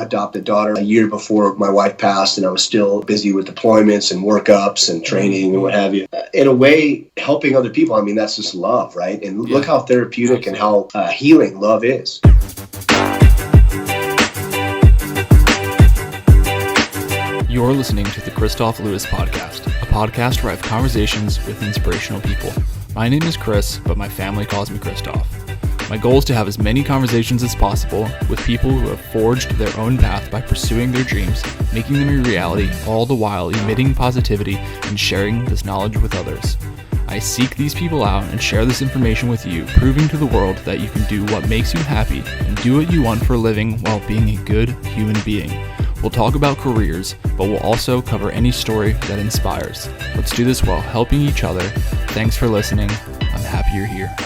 adopted daughter a year before my wife passed, and I was still busy with deployments and workups and training and what have you. In a way, helping other people, I mean, that's just love, right? And look how therapeutic and how healing love is. You're listening to the Kristof Lewis Podcast, a podcast where I have conversations with inspirational people. My name is Chris, but my family calls me Kristof. My goal is to have as many conversations as possible with people who have forged their own path by pursuing their dreams, making them a reality, all the while emitting positivity and sharing this knowledge with others. I seek these people out and share this information with you, proving to the world that you can do what makes you happy and do what you want for a living while being a good human being. We'll talk about careers, but we'll also cover any story that inspires. Let's do this while helping each other. Thanks for listening. I'm happy you're here.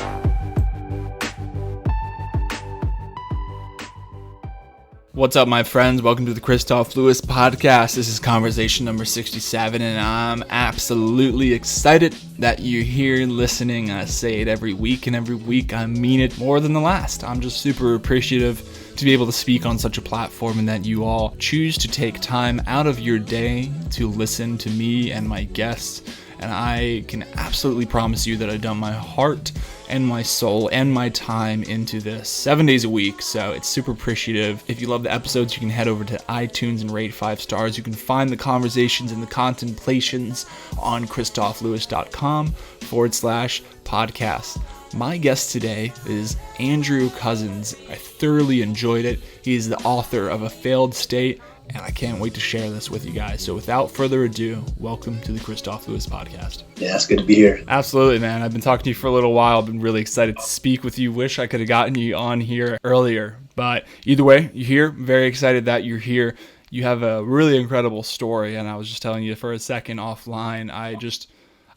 What's up, my friends? Welcome to the Kristof Lewis Podcast. This is conversation number 67, and I'm absolutely excited that you're here listening. I say it every week, and every week I mean it more than the last. I'm just super appreciative to be able to speak on such a platform and that you all choose to take time out of your day to listen to me and my guests. And I can absolutely promise you that I've done my heart and my soul and my time into this 7 days a week. So it's super appreciative. If you love the episodes, you can head over to iTunes and rate 5 stars. You can find the conversations and the contemplations on kristoflewis.com/podcast. My guest today is Andrew Coussens. I thoroughly enjoyed it. He is the author of A Failed State, and I can't wait to share this with you guys. So without further ado, welcome to the Kristof Lewis Podcast. Yeah, it's good to be here. Absolutely, man. I've been talking to you for a little while. I've been really excited to speak with you. Wish I could have gotten you on here earlier. But either way, you're here. Very excited that you're here. You have a really incredible story, and I was just telling you for a second offline,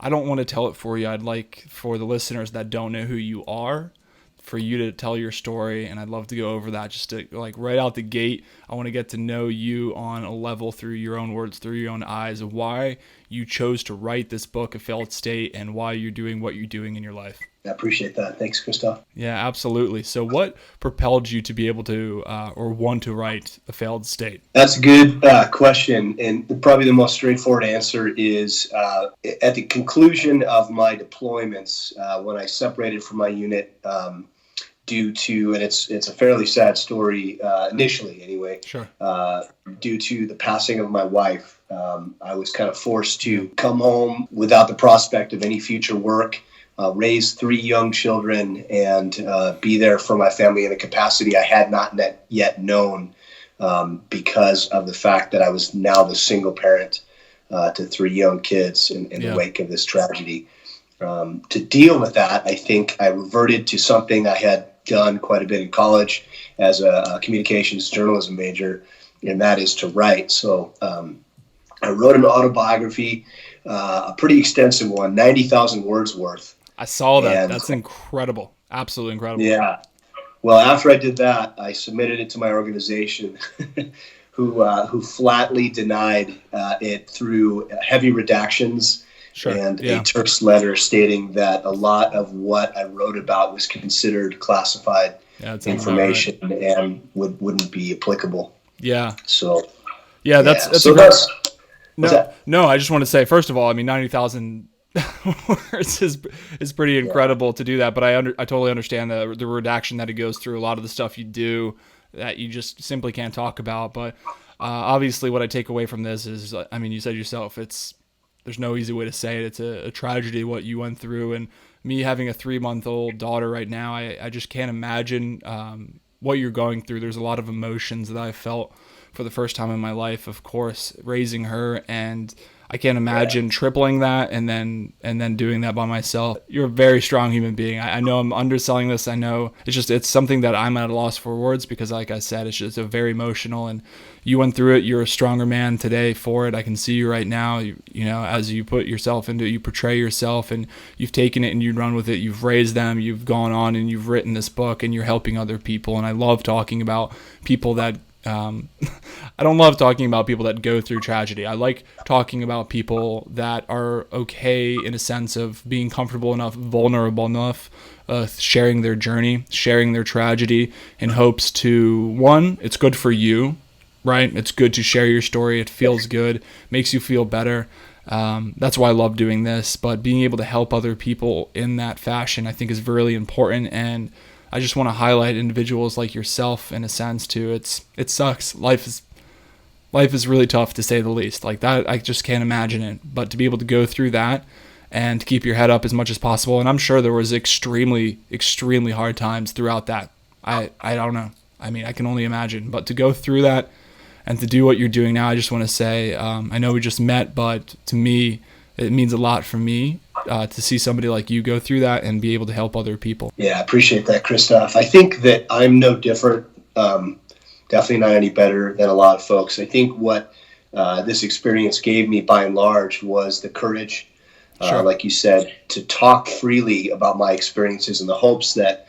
I don't want to tell it for you. I'd like for the listeners that don't know who you are, for you to tell your story, and I'd love to go over that just to, like, right out the gate. I want to get to know you on a level through your own words, through your own eyes, of why you chose to write this book, A Failed State, and why you're doing what you're doing in your life. I appreciate that. Thanks, Kristof. Yeah, absolutely. So what propelled you to be able to or want to write A Failed State? That's a good question. And probably the most straightforward answer is at the conclusion of my deployments, when I separated from my unit, due to, and it's a fairly sad story initially anyway, Sure. Due to the passing of my wife, I was kind of forced to come home without the prospect of any future work, raise 3 young children, and be there for my family in a capacity I had not yet known, because of the fact that I was now the single parent to 3 young kids in the wake of this tragedy. To deal with that, I think I reverted to something I had done quite a bit in college as a communications journalism major, and that is to write. So I wrote an autobiography, a pretty extensive one, 90,000 words worth. I saw that. And that's incredible. Absolutely incredible. Yeah. Well, after I did that, I submitted it to my organization, who flatly denied it through heavy redactions. Sure. And a terse letter stating that a lot of what I wrote about was considered classified information and wouldn't be applicable. Yeah. So. Yeah, that's so no. I just want to say, first of all, I mean, 90,000 words is pretty incredible to do that. But I totally understand the redaction that it goes through. A lot of the stuff you do that you just simply can't talk about. But obviously, what I take away from this is, I mean, you said yourself, there's no easy way to say it. It's a tragedy what you went through, and me having a 3-month-old daughter right now, I just can't imagine what you're going through. There's a lot of emotions that I felt for the first time in my life, of course, raising her, and I can't imagine tripling that and then doing that by myself. You're a very strong human being. I know I'm underselling this. I know it's something that I'm at a loss for words because, like I said, it's a very emotional, and you went through it. You're a stronger man today for it. I can see you right now. You know, as you put yourself into it, you portray yourself, and you've taken it and you run with it. You've raised them. You've gone on and you've written this book, and you're helping other people. And I love talking about people that I don't love talking about people that go through tragedy. I like talking about people that are okay in a sense of being comfortable enough, vulnerable enough, sharing their journey, sharing their tragedy in hopes to, one, it's good for you right? It's good to share your story. It feels good, makes you feel better. That's why I love doing this, but being able to help other people in that fashion, I think is really important. And I just want to highlight individuals like yourself in a sense too. It sucks. Life is really tough, to say the least. Like that, I just can't imagine it. But to be able to go through that and to keep your head up as much as possible. And I'm sure there was extremely, extremely hard times throughout that. I don't know. I mean, I can only imagine. But to go through that and to do what you're doing now, I just want to say, I know we just met, but to me, it means a lot for me to see somebody like you go through that and be able to help other people. Yeah, I appreciate that, Kristof. I think that I'm no different. Definitely not any better than a lot of folks. I think what this experience gave me, by and large, was the courage, Sure. like you said, to talk freely about my experiences in the hopes that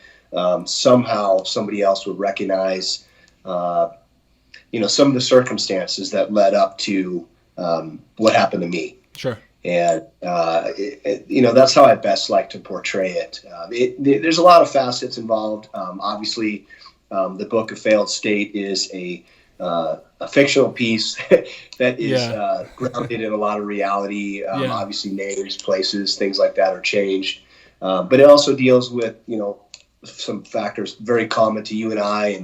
somehow somebody else would recognize, some of the circumstances that led up to what happened to me. Sure. And, that's how I best like to portray it. There's a lot of facets involved. Obviously, the book, A Failed State, is a fictional piece that is grounded in a lot of reality. Obviously, names, places, things like that are changed. But it also deals with, some factors very common to you and I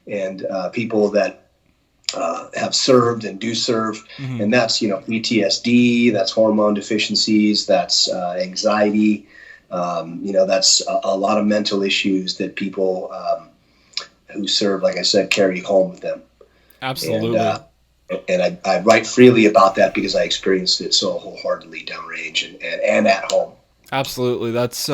and people that have served and do serve. Mm-hmm. And that's, PTSD, that's hormone deficiencies, that's anxiety, that's a lot of mental issues that people who serve, like I said, carry home with them. Absolutely. And I write freely about that because I experienced it so wholeheartedly downrange and at home. Absolutely. That's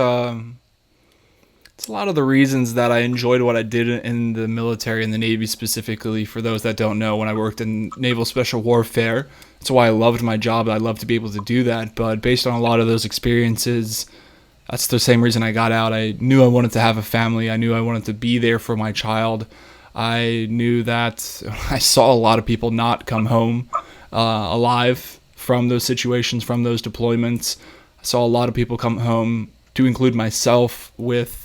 it's a lot of the reasons that I enjoyed what I did in the military and the Navy specifically. For those that don't know, when I worked in Naval Special Warfare, that's why I loved my job. I loved to be able to do that. But based on a lot of those experiences, that's the same reason I got out. I knew I wanted to have a family. I knew I wanted to be there for my child. I knew that I saw a lot of people not come home alive from those situations, from those deployments. I saw a lot of people come home, to include myself, with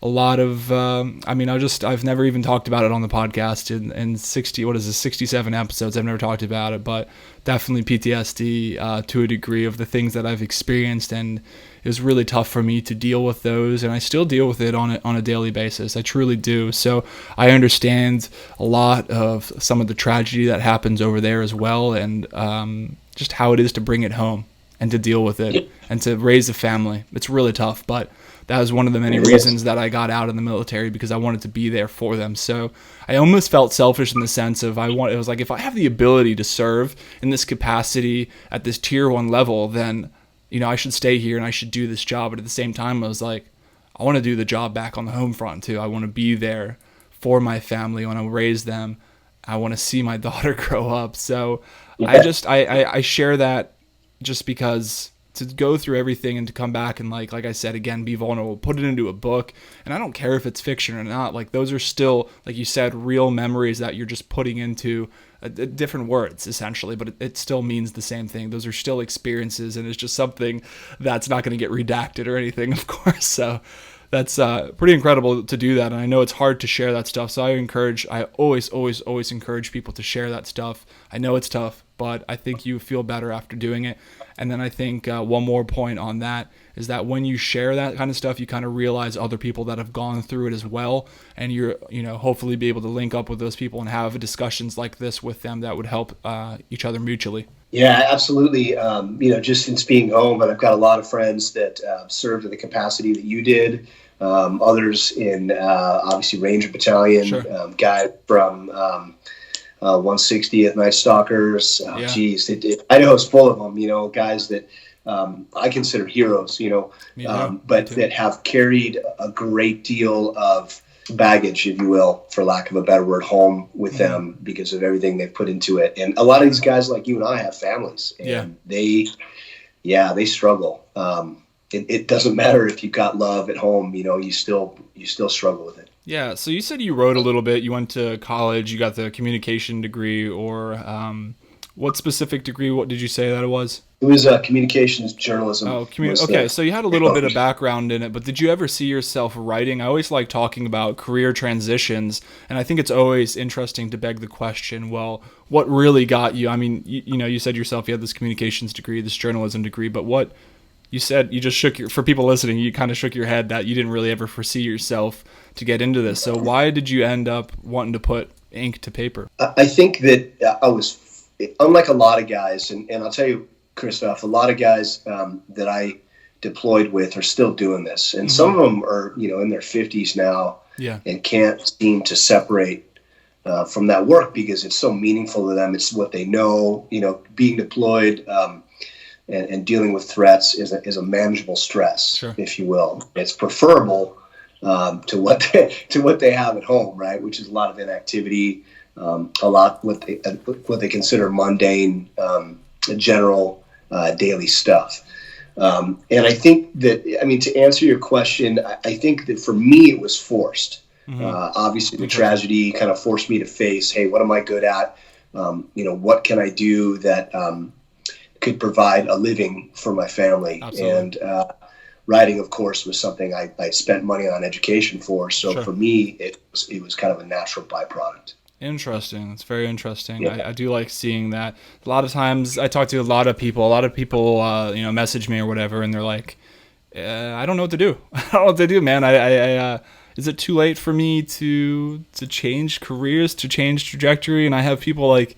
a lot of, I've never even talked about it on the podcast in 67 episodes. I've never talked about it, but definitely PTSD to a degree of the things that I've experienced. And it was really tough for me to deal with those. And I still deal with it on a daily basis. I truly do. So I understand a lot of some of the tragedy that happens over there as well. And just how it is to bring it home and to deal with it and to raise a family. It's really tough, but that was one of the many reasons that I got out of the military, because I wanted to be there for them. So I almost felt selfish in the sense of it was like, if I have the ability to serve in this capacity at this tier 1 level, then, I should stay here and I should do this job. But at the same time, I was like, I want to do the job back on the home front too. I want to be there for my family. I want to raise them. I want to see my daughter grow up. So I share that just because to go through everything and to come back and like I said, again, be vulnerable, put it into a book. And I don't care if it's fiction or not. Like, those are still, like you said, real memories that you're just putting into different words essentially, but it still means the same thing. Those are still experiences, and it's just something that's not going to get redacted or anything, of course. So that's pretty incredible to do that. And I know it's hard to share that stuff. So I always encourage people to share that stuff. I know it's tough, but I think you feel better after doing it. And then I think one more point on that is that when you share that kind of stuff, you kind of realize other people that have gone through it as well. And you're, hopefully be able to link up with those people and have discussions like this with them that would help each other mutually. Yeah, absolutely. Just since being home, and I've got a lot of friends that served in the capacity that you did. Others in obviously Ranger Battalion, sure. Guy from 160th Night Stalkers. Idaho's full of them, guys that I consider heroes, but that have carried a great deal of baggage, if you will, for lack of a better word, home with them because of everything they've put into it. And a lot of these guys like you and I have families, and they struggle. It doesn't matter if you've got love at home, you still struggle with it. Yeah. So you said you wrote a little bit, you went to college, you got the communication degree, or What specific degree? What did you say that it was? It was communications journalism. Oh, okay. So you had a little bit of background in it, but did you ever see yourself writing? I always like talking about career transitions, and I think it's always interesting to beg the question, well, what really got you? I mean, you said yourself you had this communications degree, this journalism degree, but what you said, you just for people listening, you kind of shook your head that you didn't really ever foresee yourself to get into this. So why did you end up wanting to put ink to paper? I think that I was, unlike a lot of guys, and I'll tell you, Kristof, a lot of guys that I deployed with are still doing this. And some of them are, in their 50s now and can't seem to separate from that work because it's so meaningful to them. It's what they know, being deployed and dealing with threats is a manageable stress, if you will. It's preferable to what they have at home, right? Which is a lot of inactivity, a lot what they consider mundane, general daily stuff. And I think that, to answer your question, I think that for me it was forced. Obviously, the tragedy kind of forced me to face, hey, what am I good at? What can I do that could provide a living for my family? Absolutely. And writing, of course, was something I spent money on education for. So for me, it was kind of a natural byproduct. Interesting. It's very interesting. Yeah. I do like seeing that. A lot of times I talk to a lot of people message me or whatever, and they're like, I don't know what to do. I don't know what to do, man. Is it too late for me to change careers, to change trajectory? And I have people like,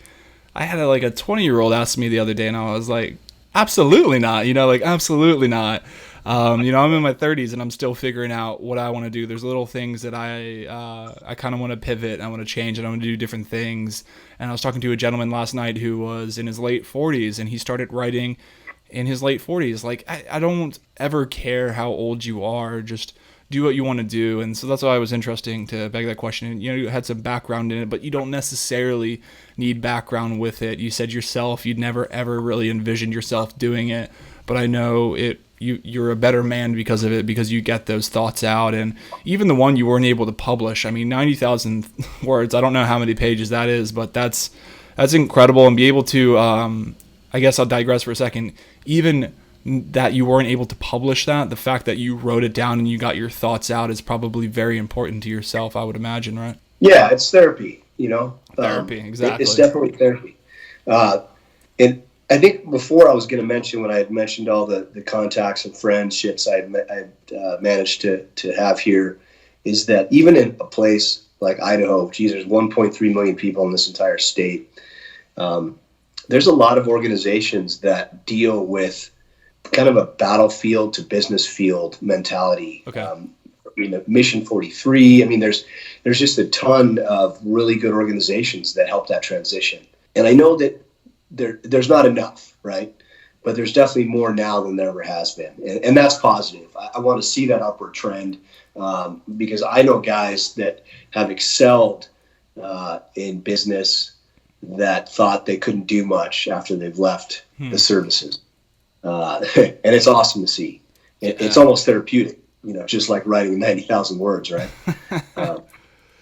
I had a 20-year-old ask me the other day, and I was like, absolutely not, absolutely not. I'm in my 30s and I'm still figuring out what I want to do. There's little things that I kind of want to pivot. I want to change and I want to do different things. And I was talking to a gentleman last night who was in his late 40s, and he started writing in his late 40s. Like, I don't ever care how old you are. Just do what you want to do. And so that's why it was interesting to beg that question. You had some background in it, but you don't necessarily need background with it. You said yourself you'd never ever really envisioned yourself doing it, but I know you're a better man because of it, because you get those thoughts out. And even the one you weren't able to publish, 90,000 words, I don't know how many pages that is, but that's incredible. And be able to, I guess I'll digress for a second, even that you weren't able to publish that, the fact that you wrote it down and you got your thoughts out is probably very important to yourself, I would imagine, right? Yeah, it's therapy, Therapy, exactly. It's definitely therapy. And I think before I was going to mention, when I had mentioned all the contacts and friendships I managed to have here, is that even in a place like Idaho, there's 1.3 million people in this entire state. There's a lot of organizations that deal with kind of a battlefield to business field mentality. Okay. Mission 43. There's just a ton of really good organizations that help that transition. And I know that there's not enough, right? But there's definitely more now than there ever has been. And that's positive. I want to see that upward trend because I know guys that have excelled in business that thought they couldn't do much after they've left the services. And it's awesome to see. It's almost therapeutic, just like writing 90,000 words, right?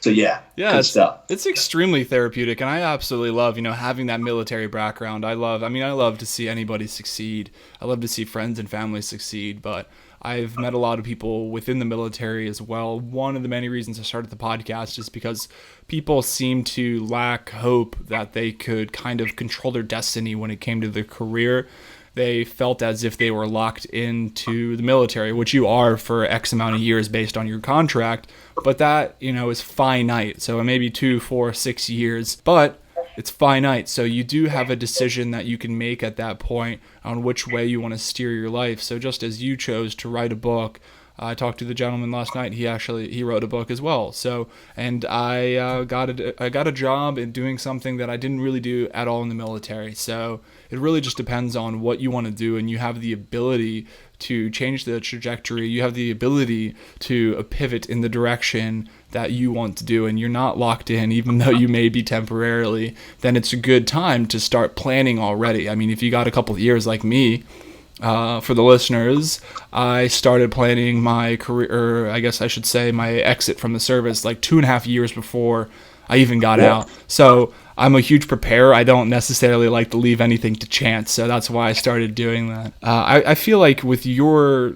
So yeah, good stuff. It's extremely therapeutic, and I absolutely love, having that military background. I love to see anybody succeed. I love to see friends and family succeed, but I've met a lot of people within the military as well. One of the many reasons I started the podcast is because people seem to lack hope that they could kind of control their destiny when it came to their career. They felt as if they were locked into the military, which you are for X amount of years based on your contract. But that, is finite. So it may be 2, 4, 6 years, but it's finite. So you do have a decision that you can make at that point on which way you want to steer your life. So just as you chose to write a book, I talked to the gentleman last night. He wrote a book as well. So, and I got a job in doing something that I didn't really do at all in the military. So it really just depends on what you want to do, and you have the ability to change the trajectory. You have the ability to pivot in the direction that you want to do, and you're not locked in, even though you may be temporarily. Then it's a good time to start planning already. If you got a couple of years like me. For the listeners, I started planning my career, or I guess I should say my exit from the service, like 2.5 years before I even got out. So I'm a huge preparer. I don't necessarily like to leave anything to chance. So that's why I started doing that. I feel like with your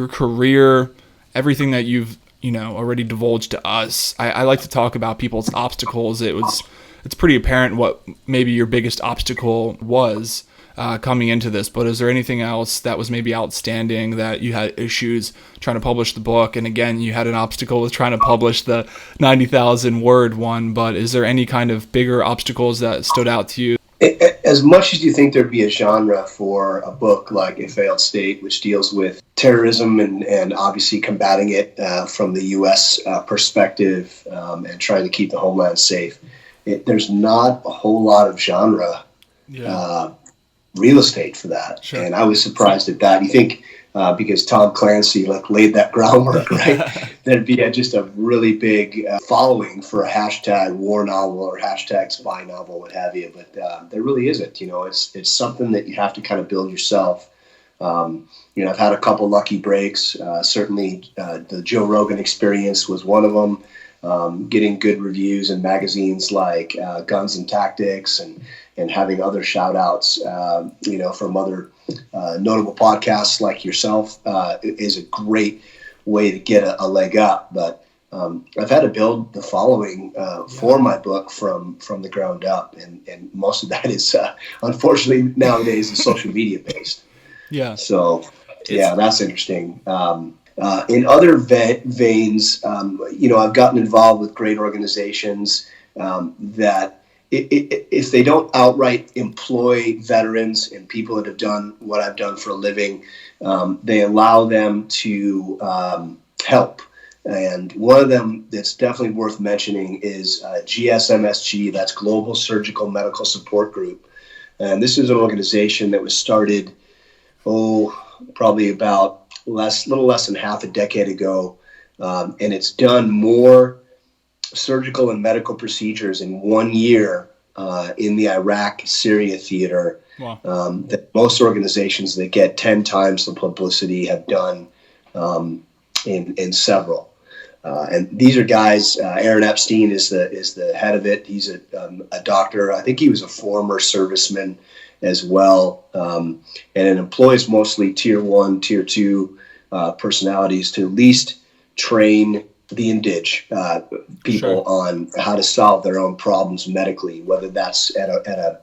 career, everything that you've already divulged to us, I like to talk about people's obstacles. It's pretty apparent what maybe your biggest obstacle was coming into this, but is there anything else that was maybe outstanding, that you had issues trying to publish the book? And again, you had an obstacle with trying to publish the 90,000 word one, but is there any kind of bigger obstacles that stood out to you? As much as you think there'd be a genre for a book like A Failed State, which deals with terrorism and obviously combating it from the U.S. Perspective and trying to keep the homeland safe, there's not a whole lot of genre real estate for that. Sure. And I was surprised at that. You think because Tom Clancy laid that groundwork, right? There'd be just a really big following for a hashtag war novel or hashtag spy novel, what have you. But there really isn't. It's something that you have to kind of build yourself. I've had a couple lucky breaks. Certainly, the Joe Rogan Experience was one of them. Getting good reviews in magazines like Guns and Tactics, and having other shout outs, from other notable podcasts like yourself is a great way to get a leg up. But I've had to build the following for my book from the ground up. And most of that is, unfortunately, nowadays is social media based. Yeah. So, that's interesting. In other veins, I've gotten involved with great organizations that if they don't outright employ veterans and people that have done what I've done for a living, they allow them to help. And one of them that's definitely worth mentioning is GSMSG, that's Global Surgical Medical Support Group. And this is an organization that was started, probably about little less than half a decade ago, and it's done more surgical and medical procedures in 1 year in the Iraq-Syria theater that most organizations that get 10 times the publicity have done in several. And these are guys. Aaron Epstein is the head of it. He's a doctor. I think he was a former serviceman as well, and it employs mostly tier 1, tier 2 personalities to at least train the indige people on how to solve their own problems medically, whether that's at a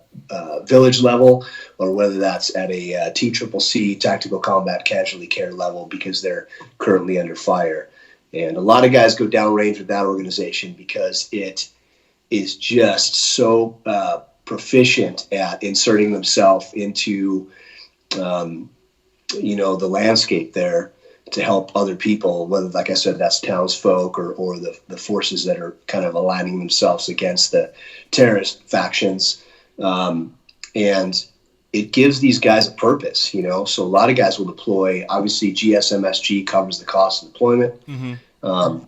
village level or whether that's at a TCCC, Tactical Combat Casualty Care level, because they're currently under fire. And a lot of guys go downrange with that organization because it is just so proficient at inserting themselves into, the landscape there to help other people, whether, like I said, that's townsfolk or the forces that are kind of aligning themselves against the terrorist factions. And it gives these guys a purpose, So a lot of guys will deploy. Obviously, GSMSG covers the cost of deployment. Mm-hmm.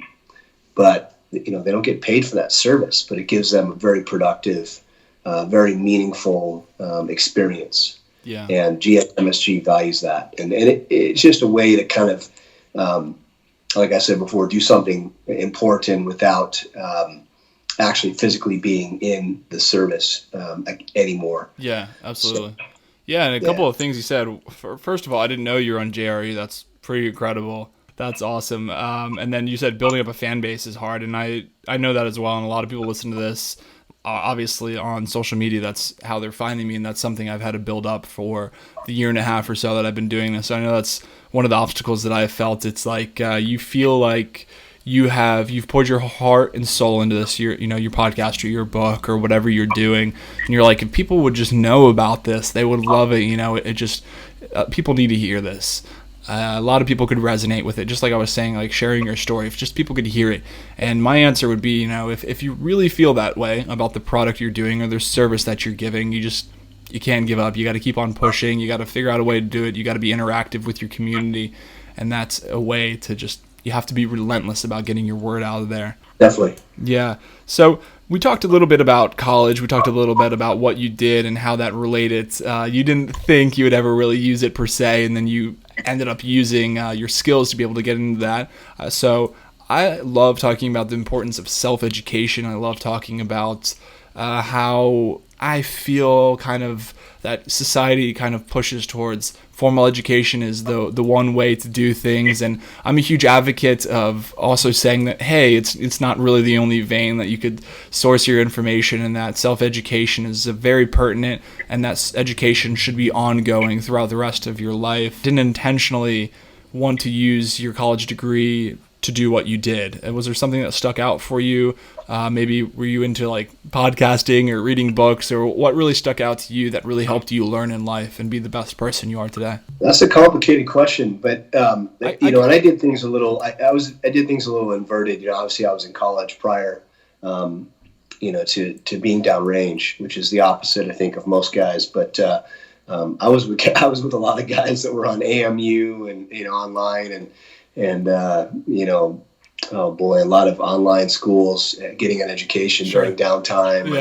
But, they don't get paid for that service, but it gives them a very productive, very meaningful experience. Yeah. And GSMSG values that. And it's just a way to kind of, like I said before, do something important without actually physically being in the service anymore. Yeah, absolutely. So, and a couple of things you said. First of all, I didn't know you were on JRE. That's pretty incredible. That's awesome. And then you said building up a fan base is hard, and I know that as well. And a lot of people listen to this, obviously, on social media. That's how they're finding me, and that's something I've had to build up for the year and a half or so that I've been doing this. So I know that's one of the obstacles that I've felt. It's like you feel like you've poured your heart and soul into this, your podcast or your book or whatever you're doing, and you're like, if people would just know about this, they would love it. It just people need to hear this. A lot of people could resonate with it, just like I was saying, like sharing your story, if just people could hear it. And my answer would be, if you really feel that way about the product you're doing or the service that you're giving, you can't give up. You got to keep on pushing. You got to figure out a way to do it. You got to be interactive with your community. And that's a way to you have to be relentless about getting your word out there. Definitely. Yeah. So we talked a little bit about college. We talked a little bit about what you did and how that related. You didn't think you would ever really use it per se, and then you ended up using your skills to be able to get into that. So I love talking about the importance of self-education. I love talking about how I feel kind of that society kind of pushes towards formal education is the one way to do things. And I'm a huge advocate of also saying that, hey, it's not really the only vein that you could source your information, and that self-education is very pertinent, and that education should be ongoing throughout the rest of your life. Didn't intentionally want to use your college degree to do what you did. Was there something that stuck out for you? Maybe were you into like podcasting or reading books, or what really stuck out to you that really helped you learn in life and be the best person you are today? That's a complicated question, but and I did things a little. I did things a little inverted. Obviously, I was in college prior, to being downrange, which is the opposite, I think, of most guys. But I was with a lot of guys that were on AMU and online and oh boy, a lot of online schools getting an education during downtime.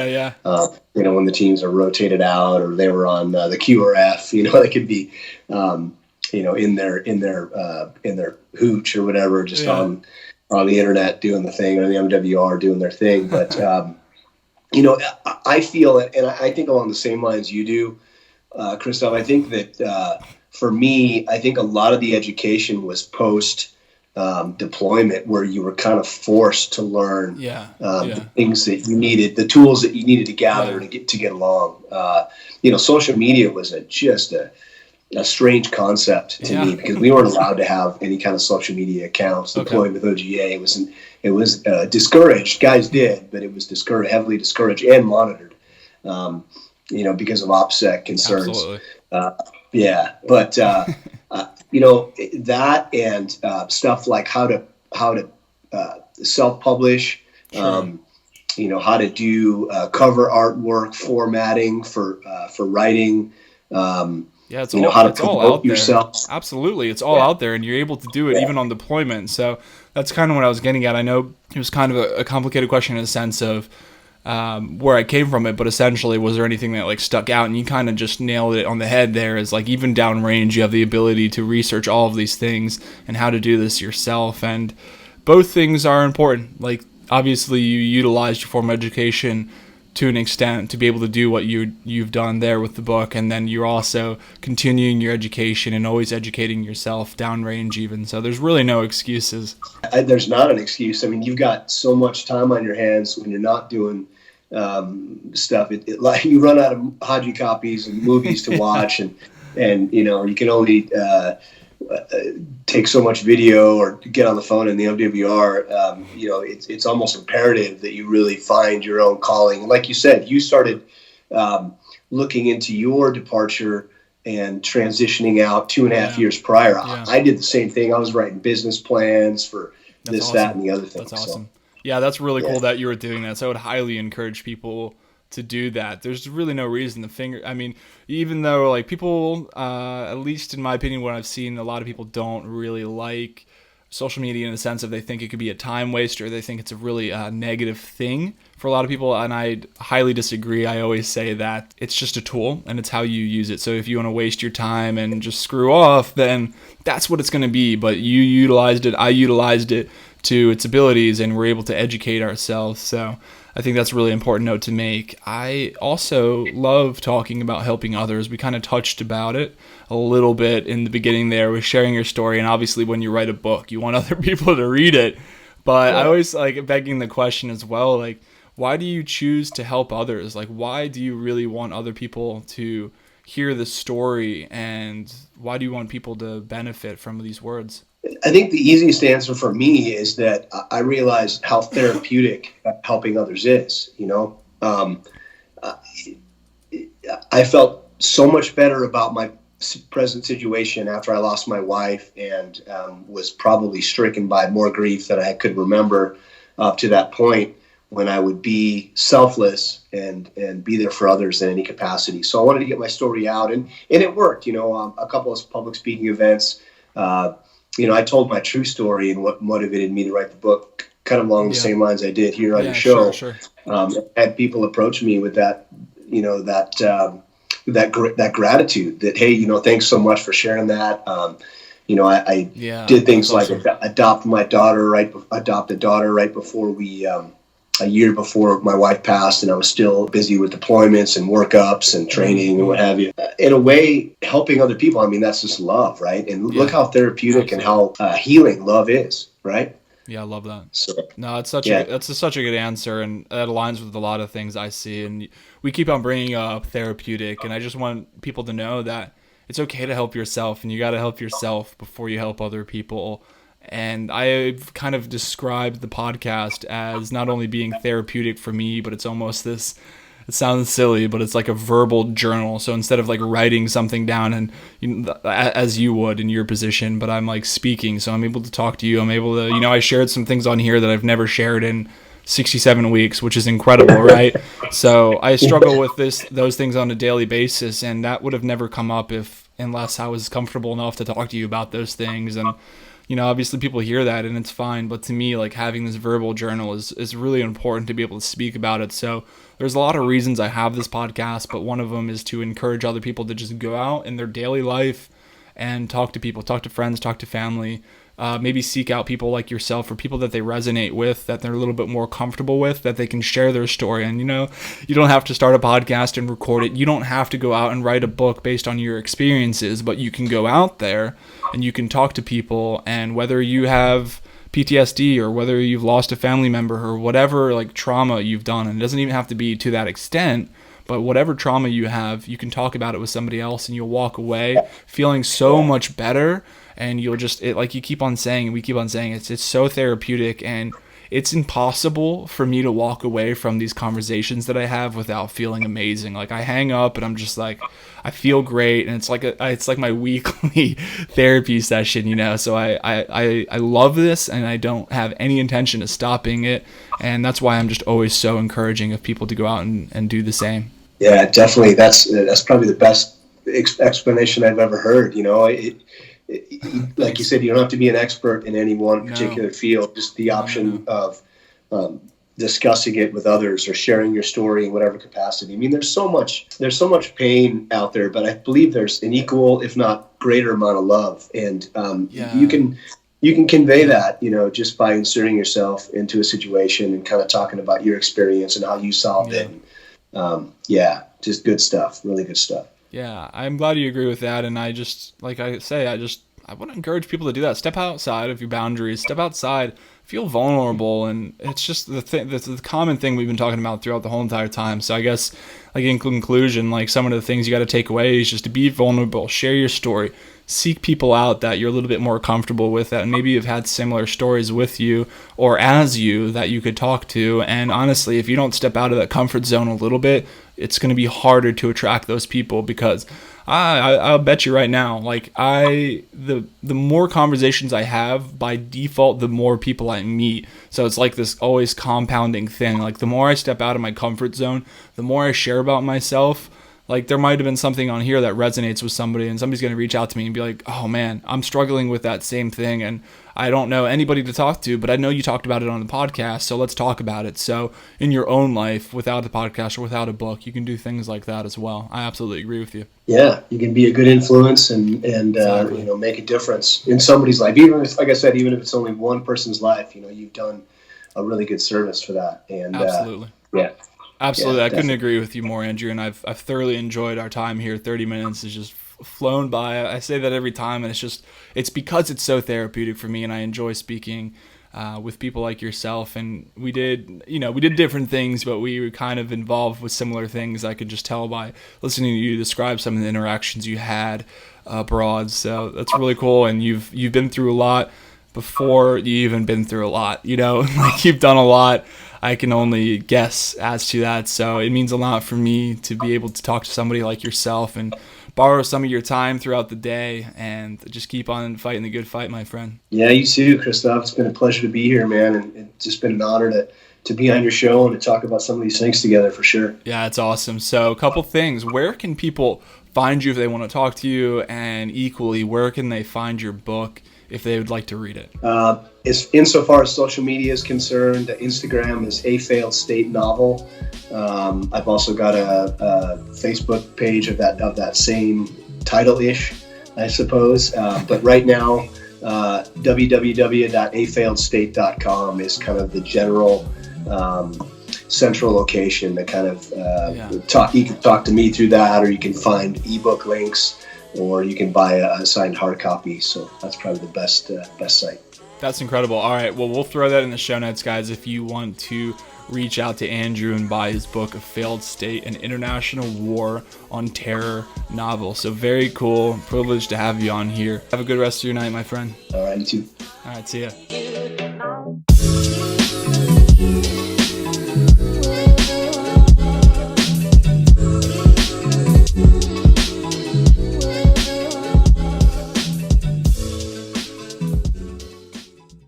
When the teams are rotated out, or they were on the QRF, they could be, in their hooch or whatever, just on the internet doing the thing, or the MWR doing their thing. But I feel, and I think along the same lines you do, Kristof. I think that for me, I think a lot of the education was post deployment, where you were kind of forced to learn the things that you needed, the tools that you needed to gather to get along. Social media was just a strange concept to me, because we weren't allowed to have any kind of social media accounts deployed with OGA. It was discouraged. Guys did, but it was heavily discouraged and monitored. Because of OPSEC concerns. Absolutely. That and stuff like how to self-publish, how to do cover artwork formatting for writing. It's how to promote yourself. Absolutely, it's all out there, and you're able to do it even on deployment. So that's kind of what I was getting at. I know it was kind of a complicated question in the sense of where I came from it, but essentially, was there anything that like stuck out? And you kind of just nailed it on the head there. Is like, even downrange, you have the ability to research all of these things and how to do this yourself. And both things are important. Like, obviously, you utilized your formal education to an extent to be able to do what you've done there with the book, and then you're also continuing your education and always educating yourself downrange even. So there's really no excuses. There's not an excuse. I mean, you've got so much time on your hands when you're not doing stuff. Like, you run out of Haji copies and movies to watch, and you can only take so much video or get on the phone in the MWR. It's almost imperative that you really find your own calling. And like you said, you started looking into your departure and transitioning out 2.5 years prior. I did the same thing. I was writing business plans for that, and the other thing. That's awesome. Yeah, that's really cool that you were doing that. So I would highly encourage people to do that. There's really no reason even though like people, at least in my opinion, what I've seen, a lot of people don't really like social media in the sense of they think it could be a time waster. They think it's a really negative thing for a lot of people, and I highly disagree. I always say that it's just a tool, and it's how you use it. So if you want to waste your time and just screw off, then that's what it's going to be. But you utilized it, I utilized it to its abilities, and we're able to educate ourselves. So I think that's a really important note to make. I also love talking about helping others. We kind of touched about it a little bit in the beginning there with sharing your story. And obviously when you write a book, you want other people to read it. But I always like begging the question as well, like, why do you choose to help others? Like, why do you really want other people to hear the story? And why do you want people to benefit from these words? I think the easiest answer for me is that I realized how therapeutic helping others is. I felt so much better about my present situation after I lost my wife, and was probably stricken by more grief than I could remember up to that point, when I would be selfless and be there for others in any capacity. So I wanted to get my story out, and it worked. A couple of public speaking events. I told my true story and what motivated me to write the book, kind of along the same lines I did here on your show. Sure. Had people approach me with that, that gratitude that, hey, thanks so much for sharing that. I did things like adopt a daughter right before a year before my wife passed, and I was still busy with deployments and workups and training and what have you. In a way, helping other people, I mean, that's just love, right? And look how therapeutic and how healing love is, right? Yeah, I love that. So, no, it's such a good answer, and that aligns with a lot of things I see. And we keep on bringing up therapeutic, and I just want people to know that it's okay to help yourself, and you got to help yourself before you help other people. And I've kind of described the podcast as not only being therapeutic for me, but it's almost this, it sounds silly, but it's like a verbal journal. So instead of like writing something down and as you would in your position, but I'm like speaking. So I'm able to talk to you. I'm able to, I shared some things on here that I've never shared in 67 weeks, which is incredible, right? So I struggle with those things on a daily basis, and that would have never come up unless I was comfortable enough to talk to you about those things. And obviously people hear that and it's fine, but to me, like, having this verbal journal is really important to be able to speak about it. So there's a lot of reasons I have this podcast, but one of them is to encourage other people to just go out in their daily life and talk to people, talk to friends, talk to family, maybe seek out people like yourself or people that they resonate with, that they're a little bit more comfortable with, that they can share their story. And, you don't have to start a podcast and record it. You don't have to go out and write a book based on your experiences, but you can go out there and you can talk to people. And whether you have PTSD or whether you've lost a family member or whatever, like, trauma you've done, and it doesn't even have to be to that extent, but whatever trauma you have, you can talk about it with somebody else and you'll walk away feeling so much better. And you'll just, like you keep on saying, we keep on saying, it's so therapeutic, and it's impossible for me to walk away from these conversations that I have without feeling amazing. Like, I hang up and I'm just like, I feel great, and it's like my weekly therapy session, So I love this, and I don't have any intention of stopping it, and that's why I'm just always so encouraging of people to go out and do the same. Yeah, definitely. That's probably the best explanation I've ever heard. Like you said, you don't have to be an expert in any one particular field. Just the option of discussing it with others or sharing your story in whatever capacity. I mean, there's so much pain out there, but I believe there's an equal, if not greater, amount of love, and you can convey that, just by inserting yourself into a situation and kind of talking about your experience and how you solved it. And, just good stuff, really good stuff. Yeah, I'm glad you agree with that, and I just, like I say, I want to encourage people to do that. Step outside of your boundaries. Step outside. Feel vulnerable, and it's just the common thing we've been talking about throughout the whole entire time. So I guess, like, in conclusion, like, some of the things you got to take away is just to be vulnerable, share your story, seek people out that you're a little bit more comfortable with, that maybe have had similar stories with you or as you that you could talk to. And honestly, if you don't step out of that comfort zone a little bit, it's going to be harder to attract those people, because I'll bet you right now, like, the more conversations I have, by default, the more people I meet. So it's like this always compounding thing. Like, the more I step out of my comfort zone, the more I share about myself. Like, there might have been something on here that resonates with somebody, and somebody's going to reach out to me and be like, oh man, I'm struggling with that same thing, and I don't know anybody to talk to, but I know you talked about it on the podcast, so let's talk about it. So in your own life, without the podcast or without a book, you can do things like that as well. I absolutely agree with you. Yeah, you can be a good influence and exactly. Make a difference in somebody's life. Even if, like I said, even if it's only one person's life, you've done a really good service for that. And absolutely. Absolutely. I couldn't agree with you more, Andrew, and I've thoroughly enjoyed our time here. 30 minutes has just flown by. I say that every time, and it's because it's so therapeutic for me, and I enjoy speaking with people like yourself. And we did different things, but we were kind of involved with similar things. I could just tell by listening to you describe some of the interactions you had abroad. So that's really cool, and you've been through a lot before you even been through a lot. Like, you've done a lot. I can only guess as to that. So it means a lot for me to be able to talk to somebody like yourself and borrow some of your time throughout the day, and just keep on fighting the good fight, my friend. Yeah, you too, Kristof. It's been a pleasure to be here, man. And it's just been an honor to be on your show and to talk about some of these things together, for sure. Yeah, it's awesome. So a couple things. Where can people find you if they want to talk to you? And equally, where can they find your book if they would like to read it? Insofar as social media is concerned, Instagram is A Failed State Novel. I've also got a Facebook page of that same title-ish. I suppose. But right now, www.afailedstate.com is kind of the general central location that kind of you can talk to me through that, or you can find ebook links, or you can buy a signed hard copy. So that's probably the best site. That's incredible. All right, well, we'll throw that in the show notes, guys, if you want to reach out to Andrew and buy his book, A Failed State, an international war on terror novel. So very cool. Privileged to have you on here. Have a good rest of your night, my friend. All right, you too. All right, see ya.